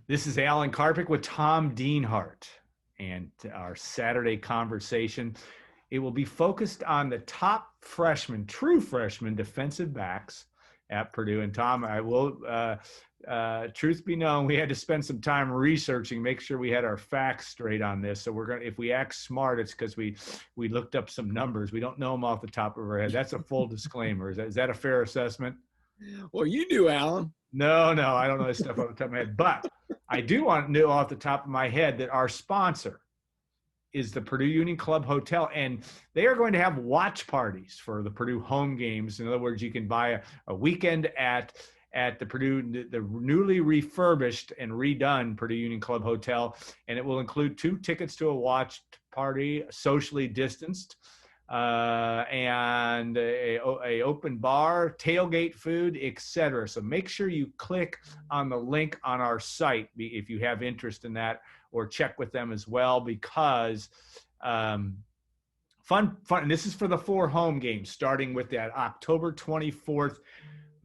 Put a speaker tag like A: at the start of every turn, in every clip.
A: This is Alan Karpick with Tom Dienhart, and our Saturday conversation. It will be focused on the top freshmen, true freshmen, defensive backs at Purdue. And Tom, I will, truth be known, we had to spend some time researching, make sure we had our facts straight on this. So we're gonna, if we act smart, it's because we looked up some numbers. We don't know them off the top of our head. That's a full disclaimer. Is that a fair assessment?
B: Well, you do, Alan.
A: No, I don't know this stuff off the top of my head, but I do want to know off the top of my head that our sponsor is the Purdue Union Club Hotel, and they are going to have watch parties for the Purdue home games. In other words, you can buy a weekend at the Purdue, the newly refurbished and redone Purdue Union Club Hotel, and it will include 2 tickets to a watch party, socially distanced, and a open bar, tailgate food, etc. So make sure you click on the link on our site if you have interest in that, or check with them as well, because fun. And this is for the 4 home games, starting with that October 24th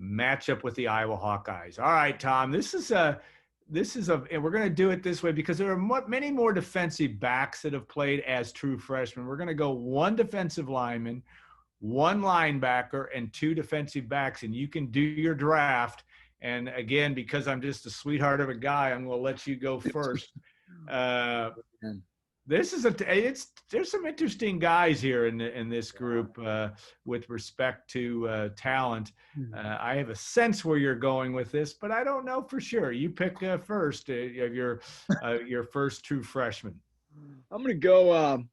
A: matchup with the Iowa Hawkeyes. All right, Tom, and we're going to do it this way because there are many more defensive backs that have played as true freshmen. We're going to go 1 defensive lineman, 1 linebacker, and 2 defensive backs, and you can do your draft. And again, because I'm just a sweetheart of a guy, I'm going to let you go first. There's some interesting guys here in this group with respect to talent. I have a sense where you're going with this, but I don't know for sure. You pick first of your first true freshman.
B: I'm going to go,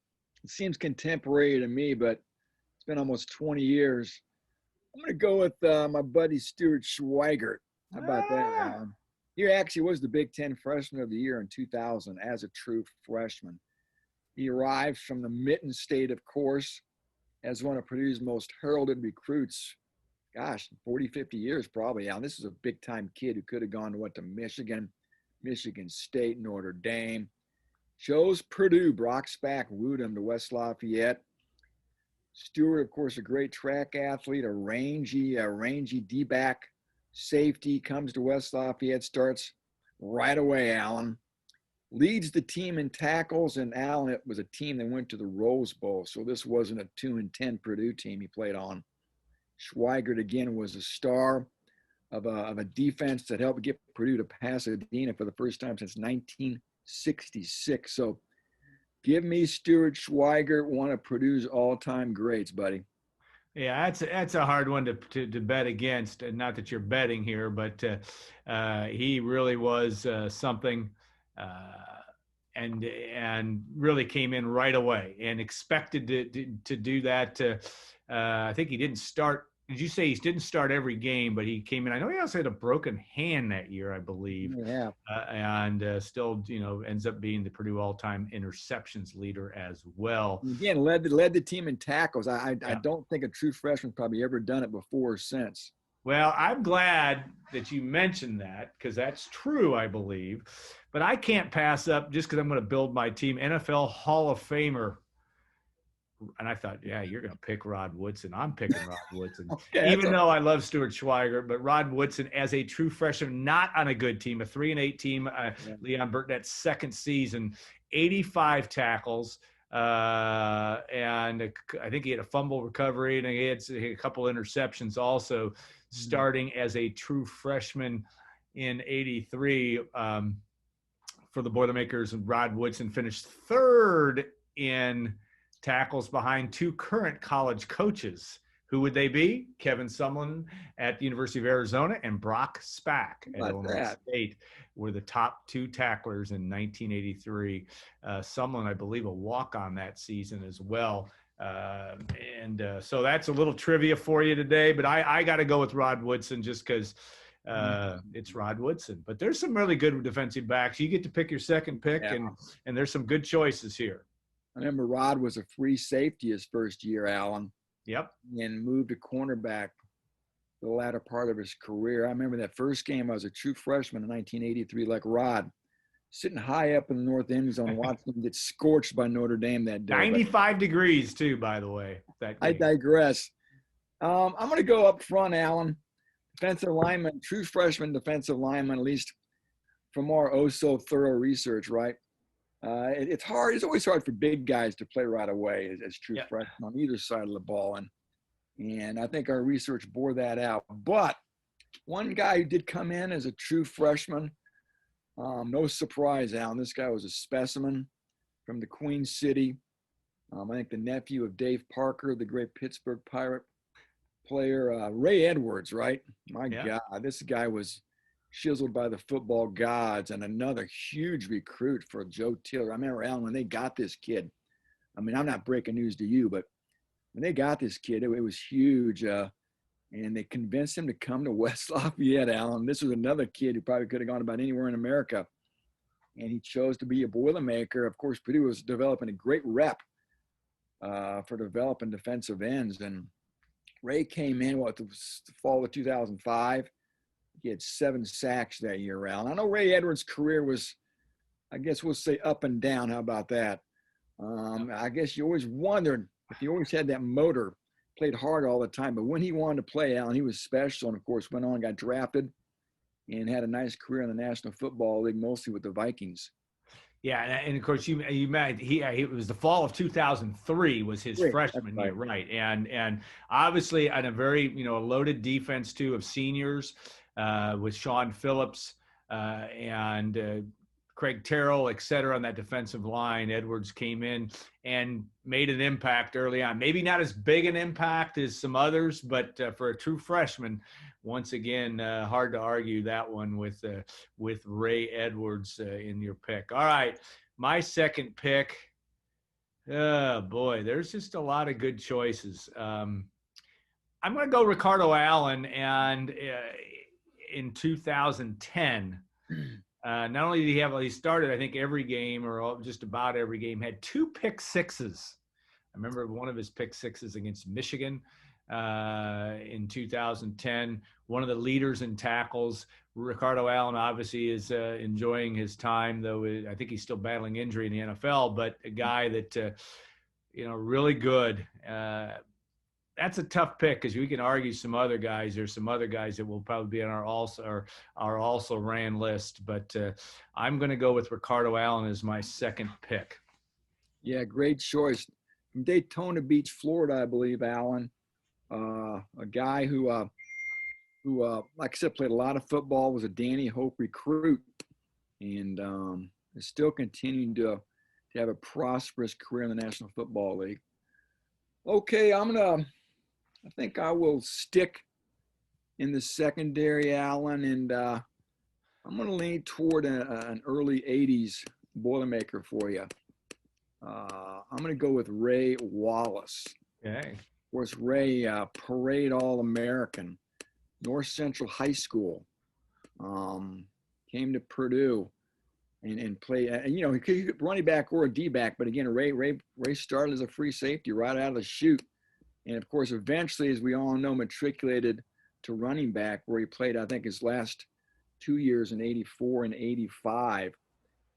B: it seems contemporary to me, but it's been almost 20 years. I'm going to go with my buddy Stuart Schweigert. How about that, Alan? He actually was the Big Ten Freshman of the Year in 2000 as a true freshman. He arrived from the Mitten State, of course, as one of Purdue's most heralded recruits. Gosh, 40, 50 years probably. Now, this is a big-time kid who could have gone to Michigan, Michigan State, Notre Dame. Chose Purdue. Brock Spack wooed him to West Lafayette. Stewart, of course, a great track athlete, a rangy D-back safety, comes to West Lafayette, starts right away, Alan. Leads the team in tackles, and Allen, it was a team that went to the Rose Bowl, so this wasn't a 2-10 Purdue team he played on. Schweigert, again, was a star of a defense that helped get Purdue to Pasadena for the first time since 1966. So give me Stuart Schweigert, one of Purdue's all-time greats, buddy.
A: Yeah, that's a hard one to bet against. Not that you're betting here, but he really was something. And really came in right away and expected to do that. I think he didn't start. Did you say he didn't start every game, but he came in? I know he also had a broken hand that year, I believe.
B: Yeah.
A: And still, ends up being the Purdue all-time interceptions leader as well.
B: Again, led the team in tackles. I don't think a true freshman probably ever done it before or since.
A: Well, I'm glad that you mentioned that, because that's true, I believe. But I can't pass up, just because I'm going to build my team, NFL Hall of Famer. And I thought, yeah, you're going to pick Rod Woodson. I'm picking Rod Woodson. Okay, even though I love Stuart Schweigert, but Rod Woodson as a true freshman, not on a good team, a 3-8 team, Leon Burnett's second season, 85 tackles. And I think he had a fumble recovery, and he had a couple interceptions also, starting as a true freshman in 83 for the Boilermakers. And Rod Woodson finished 3rd in tackles behind 2 current college coaches. Who would they be? Kevin Sumlin at the University of Arizona and Brock Spack at Illinois State were the top 2 tacklers in 1983. Sumlin, I believe, a walk-on that season as well. So that's a little trivia for you today, but I got to go with Rod Woodson just because it's Rod Woodson. But there's some really good defensive backs. You get to pick your second pick, and there's some good choices here.
B: I remember Rod was a free safety his first year, Alan.
A: Yep.
B: And moved to cornerback the latter part of his career. I remember that first game. I was a true freshman in 1983, like Rod, sitting high up in the north end zone, watching him get scorched by Notre Dame that day.
A: 95 degrees, too, by the way.
B: I digress. I'm going to go up front, Alan. Defensive lineman, true freshman defensive lineman, at least from our oh so thorough research, right? It's hard. It's always hard for big guys to play right away as true
A: Yeah.
B: freshmen on either side of the ball, and I think our research bore that out. But one guy who did come in as a true freshman, no surprise, Alan. This guy was a specimen from the Queen City. I think the nephew of Dave Parker, the great Pittsburgh Pirate player, Ray Edwards, right? My
A: Yeah.
B: God, this guy was chiseled by the football gods and another huge recruit for Joe Taylor. I remember, Alan, when they got this kid. I mean, I'm not breaking news to you, but when they got this kid, it was huge. And they convinced him to come to West Lafayette, Alan. This was another kid who probably could have gone about anywhere in America. And he chose to be a Boilermaker. Of course, Purdue was developing a great rep for developing defensive ends. And Ray came in, the fall of 2005. He had 7 sacks that year round. I know Ray Edwards' career was, I guess we'll say, up and down. How about that? I guess you always wondered if he always had that motor, played hard all the time. But when he wanted to play, Alan, he was special. And, of course, went on and got drafted and had a nice career in the National Football League, mostly with the Vikings.
A: Yeah, and of course you met he it was the fall of 2003 was his freshman year, right? And obviously on a very a loaded defense too of seniors with Sean Phillips and Craig Terrell, et cetera, on that defensive line. Edwards came in and made an impact early on. Maybe not as big an impact as some others, but for a true freshman, once again, hard to argue that one with Ray Edwards in your pick. All right, my second pick. Oh, boy, there's just a lot of good choices. I'm going to go Ricardo Allen, and in 2010 – not only did he started, I think, every game or just about every game, had 2 pick sixes. I remember one of his pick sixes against Michigan in 2010. One of the leaders in tackles. Ricardo Allen obviously is enjoying his time, though I think he's still battling injury in the NFL, but a guy that, really good. That's a tough pick because we can argue some other guys. There's some other guys that will probably be on our also ran list, but I'm going to go with Ricardo Allen as my second pick.
B: Yeah, great choice. From Daytona Beach, Florida, I believe, Allen. A guy who, like I said, played a lot of football, was a Danny Hope recruit, and is still continuing to have a prosperous career in the National Football League. Okay, I think I will stick in the secondary, Allen, and I'm going to lean toward an early 80s Boilermaker for you. I'm going to go with Ray Wallace.
A: Okay.
B: Of course, Ray, parade All-American, North Central High School, came to Purdue and played, he could running back or a D-back, but again, Ray started as a free safety right out of the chute. And, of course, eventually, as we all know, matriculated to running back, where he played, I think, his last 2 years in 84 and 85,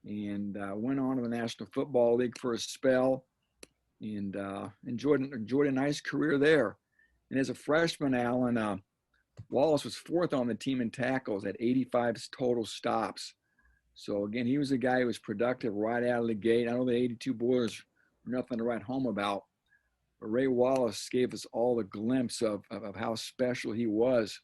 B: and went on to the National Football League for a spell and enjoyed a nice career there. And as a freshman, Allen, Wallace was 4th on the team in tackles at 85 total stops. So, again, he was a guy who was productive right out of the gate. I know the 82 Boilers were nothing to write home about. Ray Wallace gave us all a glimpse of how special he was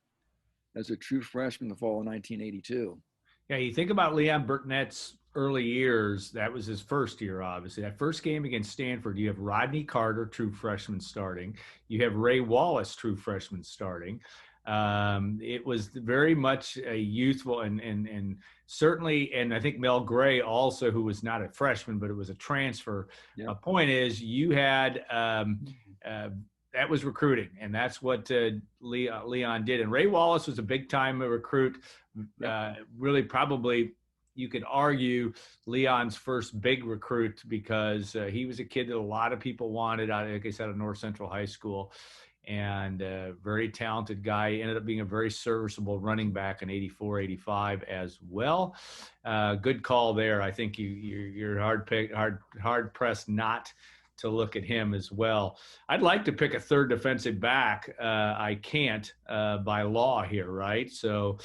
B: as a true freshman in the fall of 1982.
A: Yeah, you think about Leon Burtnett's early years. That was his first year, obviously. That first game against Stanford, you have Rodney Carter, true freshman, starting. You have Ray Wallace, true freshman, starting. It was very much a youthful and certainly, and I think Mel Gray also, who was not a freshman, but it was a transfer.
B: Yeah.
A: My point is you had that was recruiting, and that's what Leon did. And Ray Wallace was a big-time recruit. Really, probably you could argue Leon's first big recruit because he was a kid that a lot of people wanted, like I said, at North Central High School. And a very talented guy, ended up being a very serviceable running back in 84, 85 as well. Good call there. I think you're hard pressed not to look at him as well. I'd like to pick a third defensive back. I can't by law here, right? So,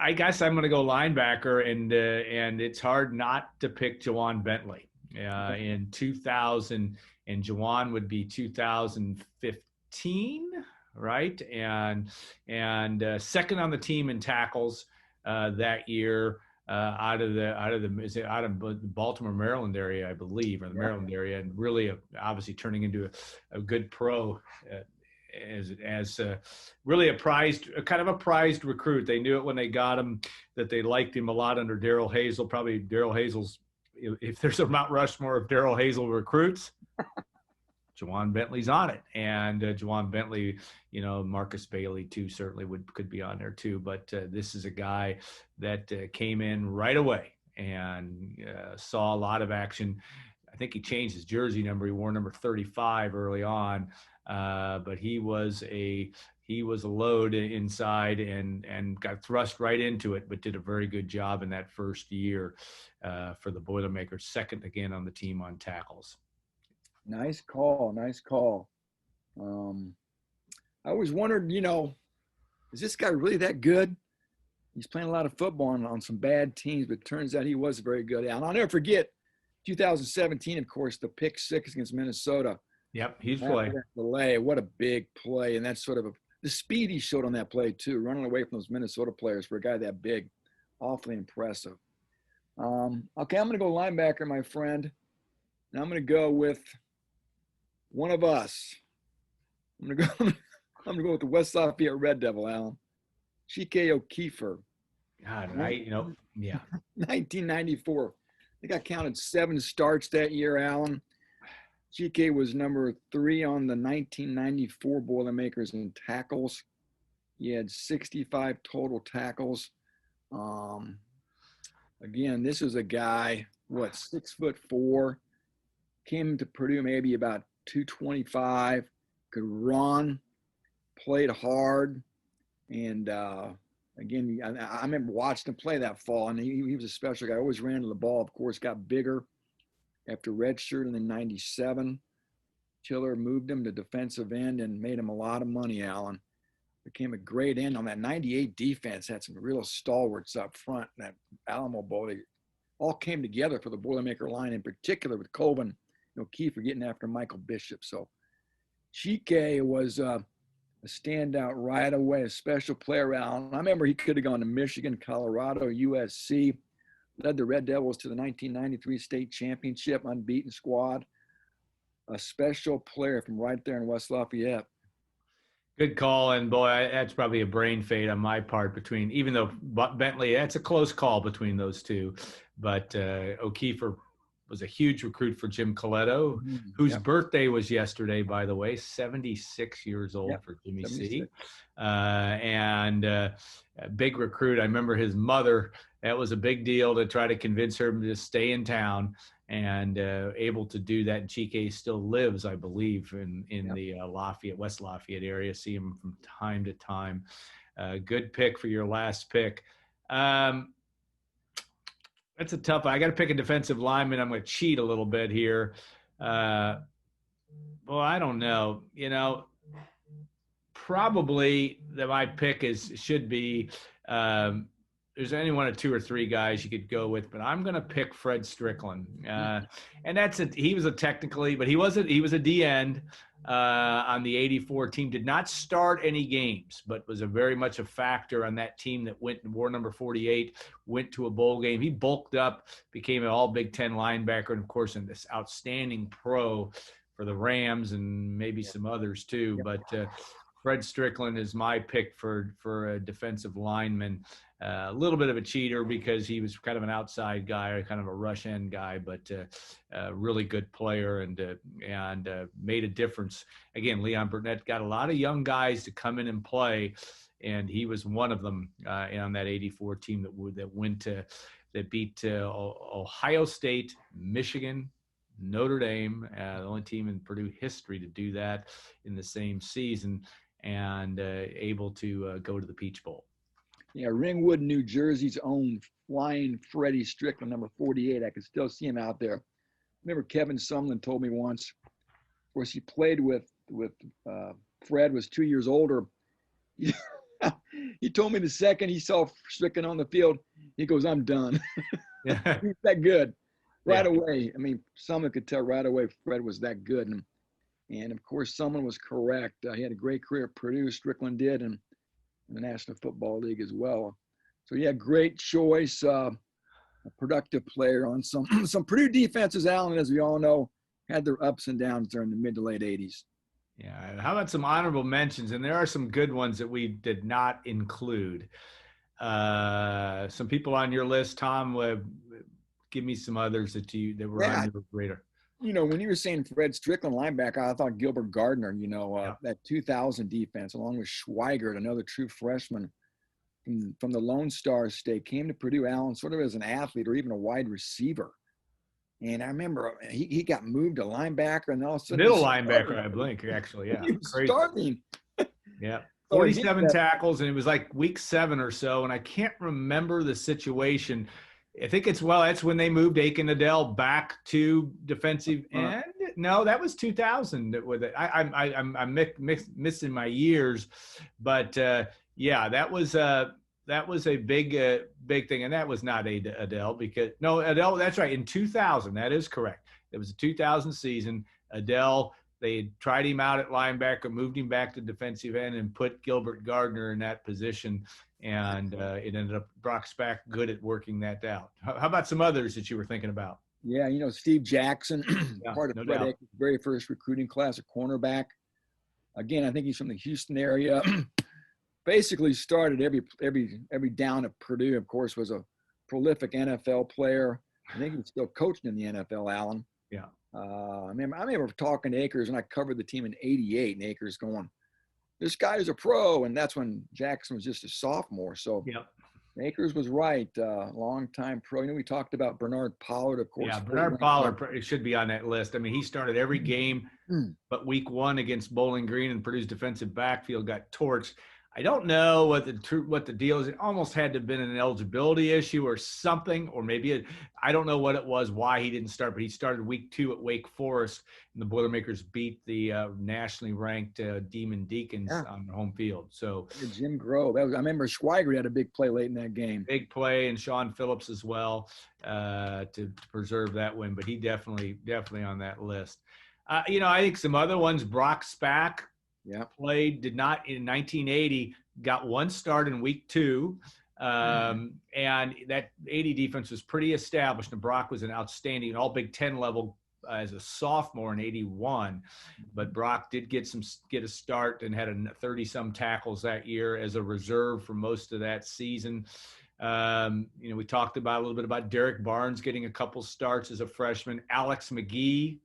A: I guess I'm going to go linebacker, and it's hard not to pick Jawan Bentley. In 2000, and Jawan would be 2015, right? And second on the team in tackles that year. Out of the Baltimore, Maryland area, I believe, or the Maryland area, and really obviously turning into a good pro as really a prized recruit. They knew it when they got him that they liked him a lot under Darrell Hazel. Probably Darrell Hazel's, if there's a Mount Rushmore of Darrell Hazel recruits, Jawan Bentley's on it. And Jawan Bentley, Marcus Bailey too, certainly could be on there too. But this is a guy that came in right away and saw a lot of action. I think he changed his jersey number. He wore number 35 early on, but he was a load inside and got thrust right into it, but did a very good job in that first year for the Boilermakers. Second again on the team on tackles.
B: Nice call. I always wondered, is this guy really that good? He's playing a lot of football on some bad teams, but it turns out he was very good. And I'll never forget 2017, of course, the pick six against Minnesota.
A: Yep, he's playing.
B: What a big play. And that's sort of the speed he showed on that play, too, running away from those Minnesota players for a guy that big. Awfully impressive. Okay, I'm going to go linebacker, my friend. And I'm going to go with one of us. I'm going to go with the West Lafayette Red Devil, Alan. Chike O'Keefer.
A: God, yeah.
B: 1994. I think I counted 7 starts that year, Alan. Chike was number 3 on the 1994 Boilermakers in tackles. He had 65 total tackles. Again, this is a guy, 6'4", came to Purdue maybe about 225, could run, played hard, and again, I remember watching him play that fall, and he was a special guy. Always ran to the ball. Of course, got bigger after redshirting in '97. Chiller moved him to defensive end and made him a lot of money. Allen became a great end on that '98 defense. Had some real stalwarts up front. That Alamo Bowl, they all came together for the Boilermaker line, in particular with Colvin O'Keefe getting after Michael Bishop. So Chike was a standout right away, a special player. Allen, I remember he could have gone to Michigan, Colorado, USC, led the Red Devils to the 1993 state championship, unbeaten squad. A special player from right there in West Lafayette.
A: Good call, and boy, that's probably a brain fade on my part even though Bentley, that's a close call between those two, but O'Keefe was a huge recruit for Jim Coletto, whose birthday was yesterday, by the way, 76 years old for Jimmy 76. C. And a big recruit. I remember his mother, that was a big deal to try to convince her to stay in town, and able to do that. And Chike still lives, I believe, in the West Lafayette area. See him from time to time. Good pick for your last pick. That's a tough one. I got to pick a defensive lineman. I'm going to cheat a little bit here. Well, I don't know. Probably that my pick should be. There's only 1 or 2 or 3 guys you could go with, but I'm going to pick Fred Strickland. And he was a technically, but he was a D end on the '84 team. Did not start any games, but was very much a factor on that team that wore number 48, went to a bowl game. He bulked up, became an all Big Ten linebacker, and of course, in this outstanding pro for the Rams and maybe some others too. But Fred Strickland is my pick for a defensive lineman. A little bit of a cheater because he was kind of an outside guy, or kind of a rush end guy, but a really good player and made a difference. Again, Leon Burnett got a lot of young guys to come in and play, and he was one of them on that '84 team that beat Ohio State, Michigan, Notre Dame, the only team in Purdue history to do that in the same season, and able to go to the Peach Bowl.
B: Yeah, Ringwood, New Jersey's own Flying Freddie Strickland, number 48. I can still see him out there. I remember Kevin Sumlin told me once, of course, he played with Fred, was 2 years older. He told me the second he saw Strickland on the field, he goes, "I'm done."
A: Yeah.
B: He's that good right
A: Yeah.
B: away. I mean, someone could tell right away Fred was that good. And of course, someone was correct. He had a great career at Purdue. Strickland did, and in the National Football League as well. So yeah, great choice. A productive player on some some Purdue defenses. Allen, as we all know, had their ups and downs during the mid to late '80s.
A: Yeah. How about some honorable mentions? And there are some good ones that we did not include. Some people on your list, Tom. Give me some others that were on
B: Yeah,
A: your radar.
B: when you were saying Fred Strickland linebacker, I thought Gilbert Gardner.
A: Yeah.
B: That 2000 defense, along with Schweigert, another true freshman from the Lone Star State, came to Purdue, Allen, sort of as an athlete or even a wide receiver. And I remember he got moved to linebacker, and all of a sudden
A: Middle linebacker, I believe, actually. Yeah.
B: he was
A: Crazy.
B: starting.
A: Yeah.
B: So
A: 47 tackles, and it was like week 7 or so. And I can't remember the situation. I think that's when they moved Aiken Adele back to defensive end. No, that was 2000. I'm missing my years, but yeah, that was a big thing, and that was not Adele Adele. That's right, in 2000. That is correct. It was a 2000 season. Adele. They tried him out at linebacker, moved him back to defensive end, and put Gilbert Gardner in that position. And it ended up Brock's back good at working that out. How about some others that you were thinking about?
B: Yeah, Steve Jackson,
A: Yeah,
B: part of
A: no
B: Fred
A: doubt.
B: Aiken's very first recruiting class, a cornerback. Again, I think he's from the Houston area. Basically started every down at Purdue. Of course, was a prolific NFL player. I think he's still coaching in the NFL, Allen.
A: Yeah.
B: I remember talking to Akers, and I covered the team in '88, and Akers going, "This guy is a pro," and that's when Jackson was just a sophomore. So
A: Yep.
B: Akers was right. Long-time pro. We talked about Bernard Pollard, of course.
A: Yeah, Bernard Pollard should be on that list. I mean, he started every game, but week 1 against Bowling Green and Purdue's defensive backfield got torched. I don't know what the deal is. It almost had to have been an eligibility issue or something, or maybe I don't know what it was, why he didn't start, but he started week 2 at Wake Forest, and the Boilermakers beat the nationally ranked Demon Deacons on the home field. So
B: Jim Grove. I remember Schweigert had a big play late in that game.
A: Big play, and Sean Phillips as well to preserve that win, but he definitely on that list. I think some other ones, Brock Spack.
B: Yeah.
A: Did not in 1980, got one start in week 2. And that 80 defense was pretty established. And Brock was an outstanding all Big Ten level as a sophomore in 81. But Brock did get a start and had 30-some tackles that year as a reserve for most of that season. We talked a little bit about Derek Barnes getting a couple starts as a freshman. Alex McGee,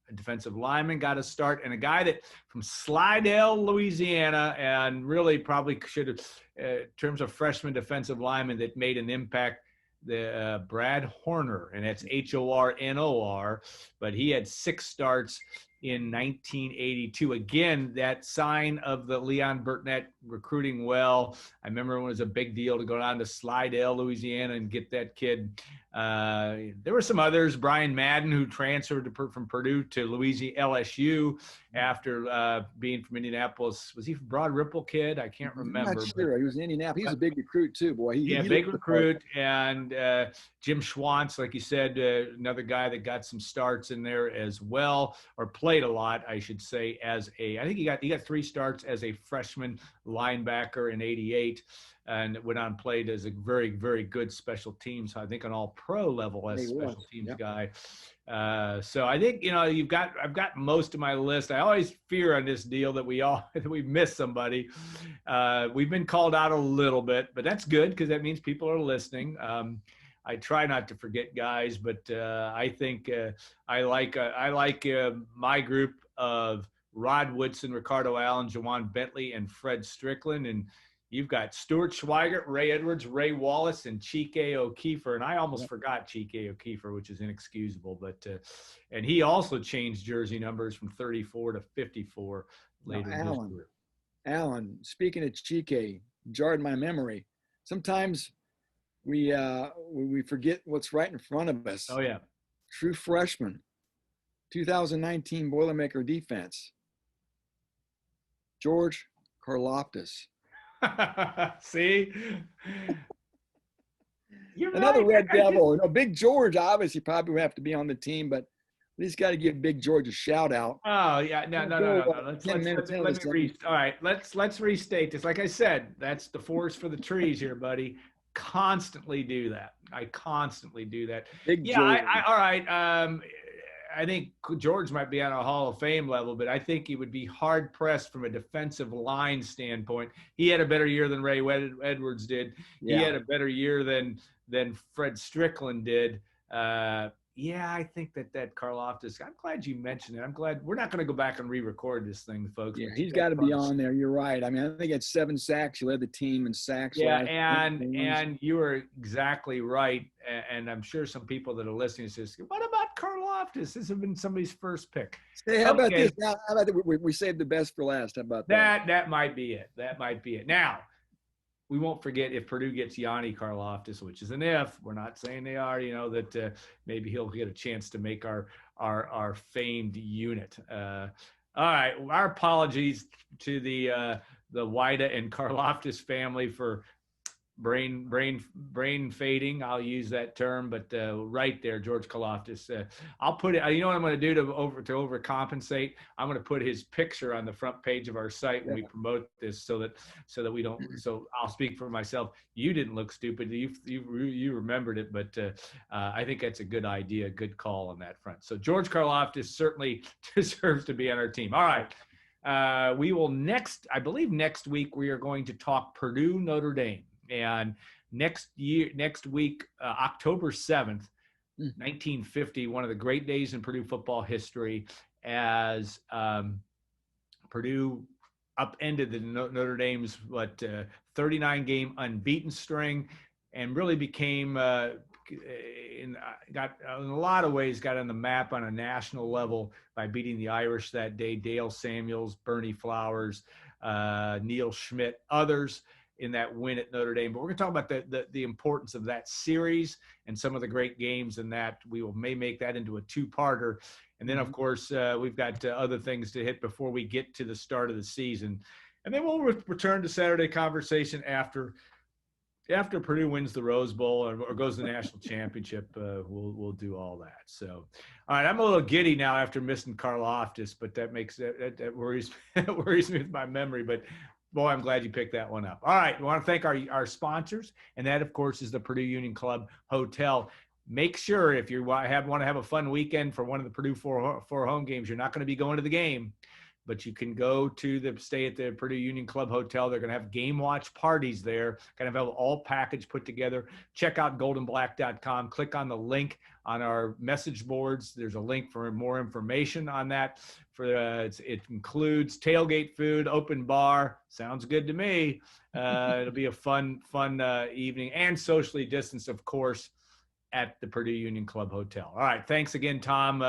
A: a defensive lineman, got a start, and a guy that from Slidell, Louisiana, and really probably should have, in terms of freshman defensive lineman that made an impact, the Brad Horner, and that's Hornor, but he had 6 starts in 1982. Again, that sign of the Leon Burtnett recruiting well. I remember when it was a big deal to go down to Slidell, Louisiana, and get that kid. There were some others. Brian Madden, who transferred from Purdue to LSU after being from Indianapolis. Was he from Broad Ripple kid? I can't remember.
B: I'm not sure. He was in Indianapolis. He was a big recruit too, boy. He
A: big recruit. And Jim Schwantz, like you said, another guy that got some starts in there as well, or played a lot, I should say. I think he got 3 starts as a freshman linebacker in '88. And went on and played as a very, very good special teams, I think, on all pro level as special teams guy. So I think, I've got most of my list. I always fear on this deal that we miss somebody. We've been called out a little bit, but that's good because that means people are listening. I try not to forget guys, but I think I like my group of Rod Woodson, Ricardo Allen, Jawan Bentley, and Fred Strickland. And you've got Stuart Schweigert, Ray Edwards, Ray Wallace, and Chike O'Keefer. And I almost forgot Chike O'Keefer, which is inexcusable. But and he also changed jersey numbers from 34 to 54 later in his career.
B: Allen, speaking of Chike, jarred my memory. Sometimes we forget what's right in front of us.
A: Oh, yeah.
B: True freshman, 2019 Boilermaker defense, George Karloftis.
A: See, you're
B: Another
A: right.
B: Red
A: I just,
B: Devil. Big George obviously probably would have to be on the team, but at least got to give Big George a shout out.
A: oh yeah, no, no, no,
B: Go
A: no, no. Let's
B: 10
A: let's
B: minutes into
A: let
B: the
A: me
B: second.
A: re. All right, let's restate this. Like I said, that's the forest for the trees here, buddy. Constantly do that. I constantly do that.
B: Big
A: Yeah,
B: George.
A: all right. I think George might be on a Hall of Fame level, but I think he would be hard pressed from a defensive line standpoint. He had a better year than Ray Edwards did. He
B: Yeah.
A: had a better year than Fred Strickland did. Yeah, I think that Karlaftis. I'm glad you mentioned it. I'm glad we're not going to go back and re-record this thing, folks.
B: Yeah,
A: But you
B: he's
A: guys
B: got to be
A: probably,
B: on there. You're right. I mean, I think it's 7 sacks. He led the team in sacks
A: yeah,
B: last year.
A: and you are exactly right. And I'm sure some people that are listening to this, what about Karlaftis? This has been somebody's first pick.
B: Hey, how about
A: Okay,
B: this? How about we saved the best for last? How about that?
A: that might be it. That might be it. Now, we won't forget if Purdue gets Yanni Karlaftis, which is an if. We're not saying they are. That maybe he'll get a chance to make our famed unit. All right, our apologies to the Wida and Karlaftis family for brain fading. I'll use that term, but right there, George Karlaftis. I'll put it. You know what I'm going to do to overcompensate? I'm going to put his picture on the front page of our site when we promote this, so that we don't. So I'll speak for myself. You didn't look stupid. You remembered it, but I think that's a good idea, good call on that front. So George Karlaftis certainly deserves to be on our team. All right. We will I believe next week we are going to talk Purdue Notre Dame. And next week, October 7th, 1950, one of the great days in Purdue football history, as Purdue upended the Notre Dame's 39-game unbeaten string, and really became in a lot of ways got on the map on a national level by beating the Irish that day. Dale Samuels, Bernie Flowers, Neil Schmidt, others in that win at Notre Dame. But we're going to talk about the importance of that series and some of the great games in that. We may make that into a two-parter. And then, of course, we've got other things to hit before we get to the start of the season. And then we'll return to Saturday conversation after Purdue wins the Rose Bowl or goes to the national championship. We'll do all that. So, all right, I'm a little giddy now after missing Karlaftis, but that worries worries me with my memory. But boy, I'm glad you picked that one up. All right, we want to thank our sponsors, and that, of course, is the Purdue Union Club Hotel. Make sure if you want to have a fun weekend for one of the Purdue four home games, you're not going to be going to the game, but you can stay at the Purdue Union Club Hotel. They're going to have game watch parties there, kind of have all package put together. Check out goldenblack.com. Click on the link on our message boards. There's a link for more information on that. It includes tailgate food, open bar. Sounds good to me. It'll be a fun evening, and socially distanced, of course, at the Purdue Union Club Hotel. All right. Thanks again, Tom.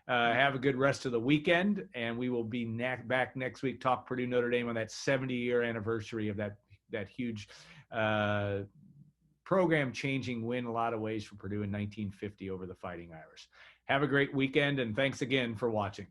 A: Have a good rest of the weekend, and we will be back next week, talk Purdue Notre Dame on that 70-year anniversary of that huge program-changing win in a lot of ways for Purdue in 1950 over the Fighting Irish. Have a great weekend, and thanks again for watching.